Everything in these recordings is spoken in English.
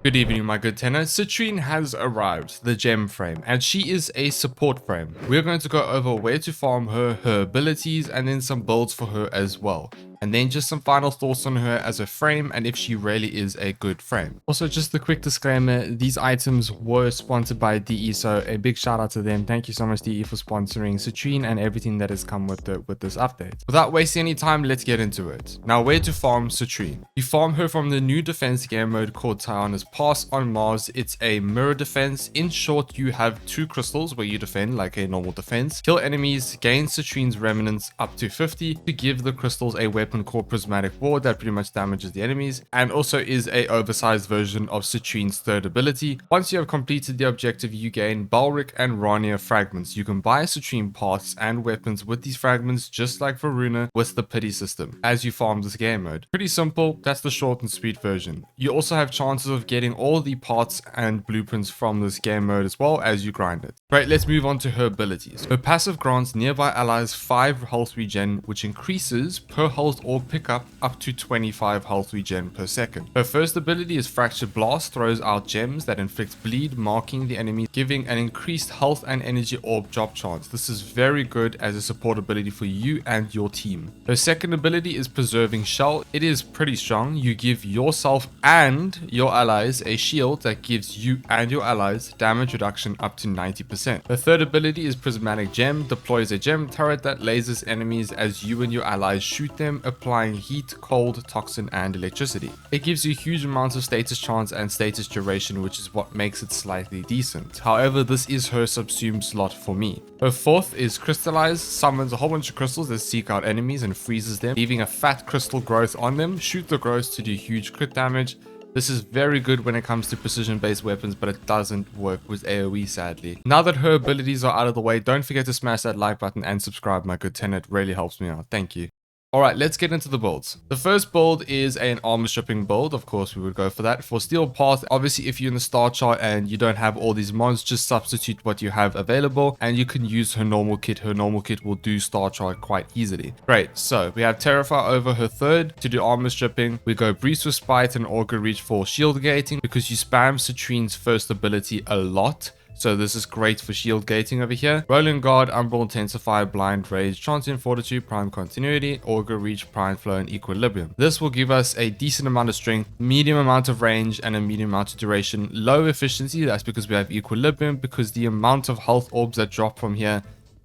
Good evening, my good tenno. Citrine has arrived, the gem frame, and she is a support frame. We're going to go over where to farm her abilities, and then some builds for her as well. And then just some final thoughts on her as a frame and if she really is a good frame. Also, just a quick disclaimer, these items were sponsored by DE, so a big shout out to them. Thank you so much, DE, for sponsoring Citrine and everything that has come with this update. Without wasting any time, let's get into it. Now, where to farm Citrine? You farm her from the new defense game mode called Tiana's Pass on Mars. It's a mirror defense. In short, you have 2 crystals where you defend like a normal defense, kill enemies, gain Citrine's remnants up to 50 to give the crystals a weapon called Prismatic Ward that pretty much damages the enemies, and also is a oversized version of Citrine's third ability. Once you have completed the objective, you gain Balric and Rania fragments. You can buy Citrine parts and weapons with these fragments, just like Varuna with the pity system, as you farm this game mode. Pretty simple, that's the short and sweet version. You also have chances of getting all the parts and blueprints from this game mode as well as you grind it. Right, let's move on to her abilities. Her passive grants nearby allies 5 health regen, which increases per health or pickup up to 25 health regen per second. Her first ability is Fractured Blast, throws out gems that inflict bleed, marking the enemy, giving an increased health and energy orb drop chance. This is very good as a support ability for you and your team. Her second ability is Preserving Shell. It is pretty strong. You give yourself and your allies a shield that gives you and your allies damage reduction up to 90%. Her third ability is Prismatic Gem, deploys a gem turret that lasers enemies as you and your allies shoot them, applying heat, cold, toxin, and electricity. It gives you huge amounts of status chance and status duration, which is what makes it slightly decent. However, this is her subsume slot for me. Her fourth is Crystallize, summons a whole bunch of crystals that seek out enemies and freezes them, leaving a fat crystal growth on them. Shoot the growths to do huge crit damage. This is very good when it comes to precision-based weapons, but it doesn't work with AoE, sadly. Now that her abilities are out of the way, don't forget to smash that like button and subscribe, my good tenno. It really helps me out. Thank you. Alright, let's get into the builds. The first build is an armor stripping build. Of course, we would go for that. For Steelpath, obviously, if you're in the star chart and you don't have all these mods, just substitute what you have available and you can use her normal kit. Her normal kit will do star chart quite easily. Great, so we have Terrify over her third to do armor stripping. We go Breeze with Spite and Augur Reach for shield gating because you spam Citrine's first ability a lot. So this is great for shield gating over here. Rolling Guard, Umbral Intensify, Blind Rage, Transient Fortitude, Prime Continuity, Augur Reach, Prime Flow, and Equilibrium. This will give us a decent amount of strength, medium amount of range, and a medium amount of duration. Low efficiency, that's because we have Equilibrium, because the amount of health orbs that drop from here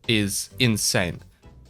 is insane.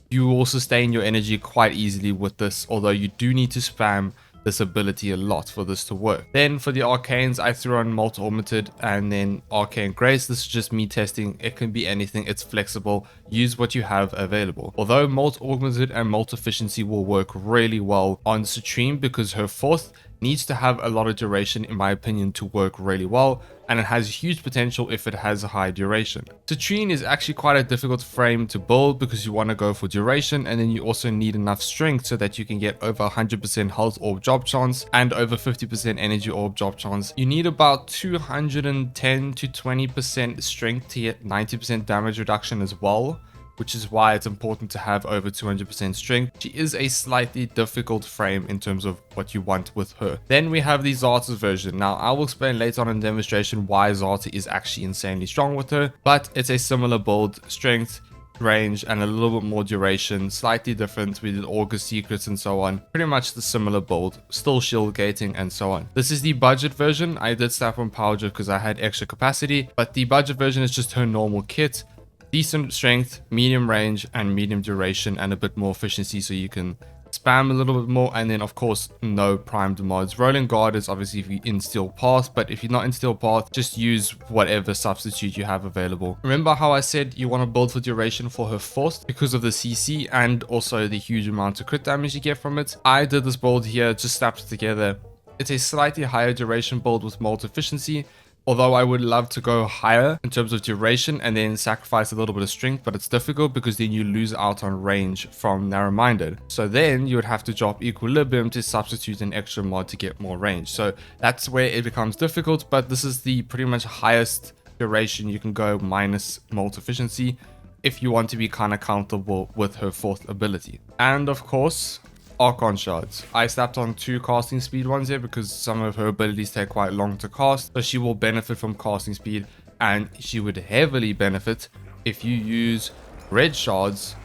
You will sustain your energy quite easily with this, although you do need to spam this ability a lot for this to work. Then for the arcanes, I threw on Multi-Augmented and then Arcane Grace. This is just me testing. It can be anything. It's flexible. Use what you have available. Although Multi-Augmented and Multi-Efficiency will work really well on Citrine because her fourth needs to have a lot of duration, in my opinion, to work really well, and it has huge potential if it has a high duration. Citrine is actually quite a difficult frame to build because you want to go for duration, and then you also need enough strength so that you can get over 100% health orb drop chance and over 50% energy orb drop chance. You need about 210 to 20% strength to get 90% damage reduction as well, which is why it's important to have over 200% strength. She is a slightly difficult frame in terms of what you want with her. Then we have the Xata's version. Now, I will explain later on in the demonstration why Xata is actually insanely strong with her, but it's a similar build, strength, range, and a little bit more duration, slightly different. We did Augur Secrets and so on. Pretty much the similar build, still shield gating and so on. This is the budget version. I did snap on Power Drift because I had extra capacity, but the budget version is just her normal kit. Decent strength, medium range, and medium duration, and a bit more efficiency so you can spam a little bit more. And then of course, no primed mods. Rolling Guard is obviously if you're in Steelpath, but if you're not in Steelpath, just use whatever substitute you have available. Remember how I said you want to build for duration for her fourth because of the CC and also the huge amount of crit damage you get from it. I did this build here, just snapped it together. It's a slightly higher duration build with multi efficiency, although I would love to go higher in terms of duration and then sacrifice a little bit of strength, but it's difficult because then you lose out on range from Narrow-Minded. So then you would have to drop Equilibrium to substitute an extra mod to get more range. So that's where it becomes difficult, but this is the pretty much highest duration you can go minus multi-efficiency if you want to be kind of comfortable with her fourth ability. And of course, Archon shards. I slapped on 2 casting speed ones here because some of her abilities take quite long to cast, so she will benefit from casting speed, and she would heavily benefit if you use red shards.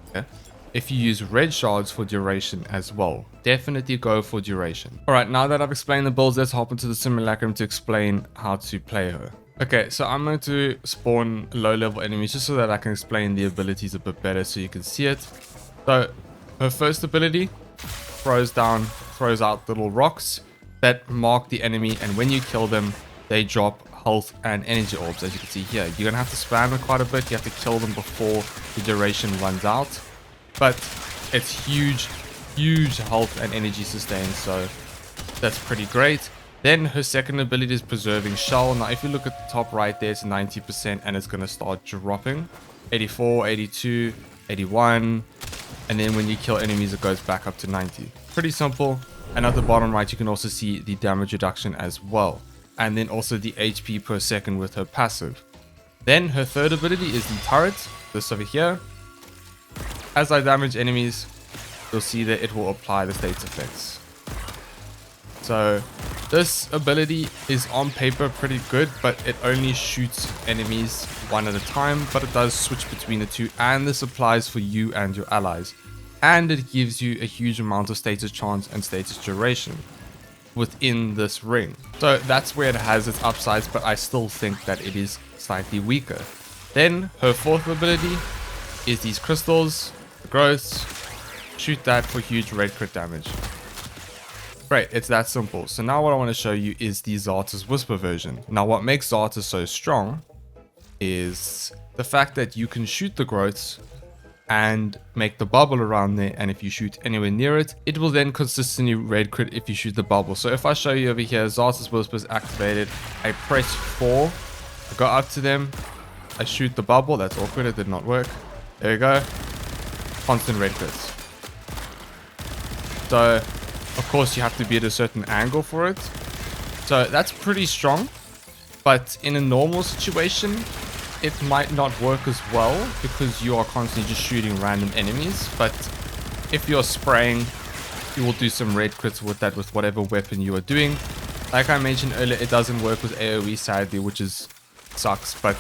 Okay. If you use red shards for duration as well. Definitely go for duration. Alright, now that I've explained the builds, let's hop into the simulacrum to explain how to play her. Okay, so I'm going to spawn low level enemies just so that I can explain the abilities a bit better so you can see it. So her first ability throws out little rocks that mark the enemy, and when you kill them, they drop health and energy orbs. As you can see here, you're gonna have to spam it quite a bit. You have to kill them before the duration runs out, but it's huge health and energy sustain, so that's pretty great. Then her second ability is Preserving Shell. Now if you look at the top right there, it's 90% and it's gonna start dropping. 84, 82, 81, and then when you kill enemies it goes back up to 90. Pretty simple. And at the bottom right you can also see the damage reduction as well, and then also the HP per second with her passive. Then her third ability is the turret, this over here. As I damage enemies, you'll see that it will apply the state's effects. So this ability is on paper pretty good, but it only shoots enemies one at a time, but it does switch between the two, and this applies for you and your allies. And it gives you a huge amount of status chance and status duration within this ring. So that's where it has its upsides, but I still think that it is slightly weaker. Then her fourth ability is these crystals, the growths. Shoot that for huge red crit damage. Great, it's that simple. So now what I want to show you is the Xata's Whisper version. Now what makes Xata so strong is the fact that you can shoot the growths and make the bubble around there, and if you shoot anywhere near it, it will then consistently red crit if you shoot the bubble. So if I show you over here, Xata's Whisper is activated, I press 4, I go up to them, I shoot the bubble. That's awkward, it did not work. There you go. Constant red crits. So of course you have to be at a certain angle for it. So that's pretty strong, but in a normal situation it might not work as well because you are constantly just shooting random enemies. But if you're spraying, you will do some red crits with that, with whatever weapon you are doing. Like I mentioned earlier, it doesn't work with AoE sadly, which sucks, but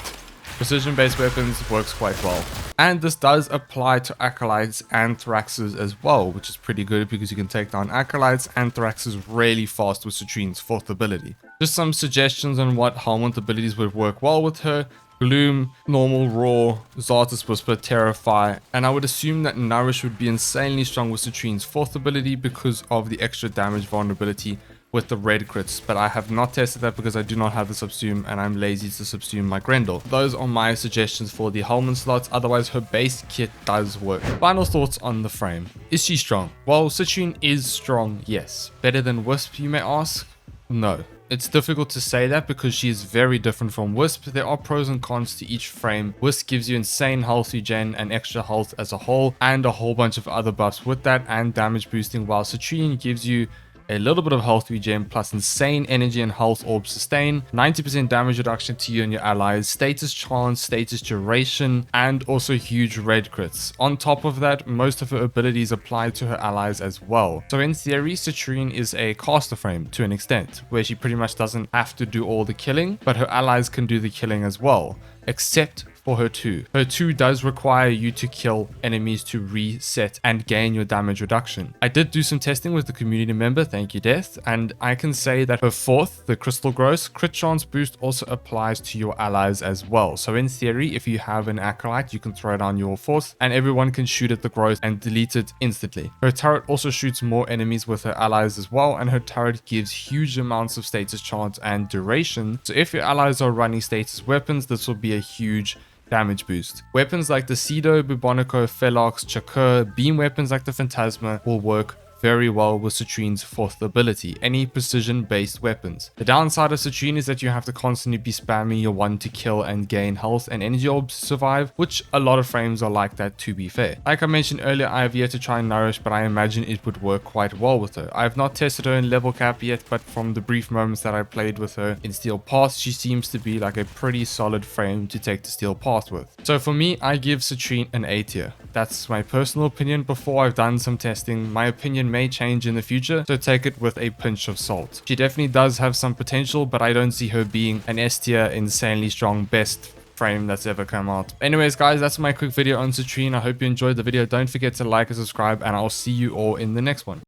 precision based weapons works quite well. And this does apply to acolytes and Thraxes as well, which is pretty good because you can take down acolytes and Thraxes really fast with Citrine's fourth ability. Just some suggestions on what helmet abilities would work well with her: Gloom, Normal, Raw, Xata's Whisper, Terrify, and I would assume that Nourish would be insanely strong with Citrine's fourth ability because of the extra damage vulnerability with the red crits, but I have not tested that because I do not have the Subsume and I'm lazy to Subsume my Grendel. Those are my suggestions for the helmet slots, otherwise her base kit does work. Final thoughts on the frame. Is she strong? Well, Citrine is strong, yes. Better than Wisp, you may ask? No. It's difficult to say that because she is very different from Wisp. There are pros and cons to each frame. Wisp gives you insane health regen and extra health as a whole, and a whole bunch of other buffs with that and damage boosting, while Citrine gives you a little bit of health regen plus insane energy and health orb sustain, 90% damage reduction to you and your allies, status chance, status duration, and also huge red crits. On top of that, most of her abilities apply to her allies as well. So in theory, Citrine is a caster frame to an extent, where she pretty much doesn't have to do all the killing, but her allies can do the killing as well, except for her 2. Her 2 does require you to kill enemies to reset and gain your damage reduction. I did do some testing with the community member, thank you Death, and I can say that her 4th, the Crystal Growth, crit chance boost also applies to your allies as well. So in theory, if you have an acolyte, you can throw down your 4th and everyone can shoot at the growth and delete it instantly. Her turret also shoots more enemies with her allies as well, and her turret gives huge amounts of status chance and duration. So if your allies are running status weapons, this will be a huge damage boost. Weapons like the Cedo, Bubonico, Felox, Chakur, beam weapons like the Phantasma will work very well with Citrine's 4th ability, any precision based weapons. The downside of Citrine is that you have to constantly be spamming your 1 to kill and gain health and energy orbs to survive, which a lot of frames are like that, to be fair. Like I mentioned earlier, I have yet to try Nourish, but I imagine it would work quite well with her. I have not tested her in level cap yet, but from the brief moments that I played with her in Steelpath, she seems to be like a pretty solid frame to take to Steelpath with. So for me, I give Citrine an A tier. That's my personal opinion before I've done some testing. My opinion may change in the future, so take it with a pinch of salt. She definitely does have some potential, but I don't see her being an S tier insanely strong best frame that's ever come out. Anyways guys, that's my quick video on Citrine. I hope you enjoyed the video. Don't forget to like and subscribe, and I'll see you all in the next one.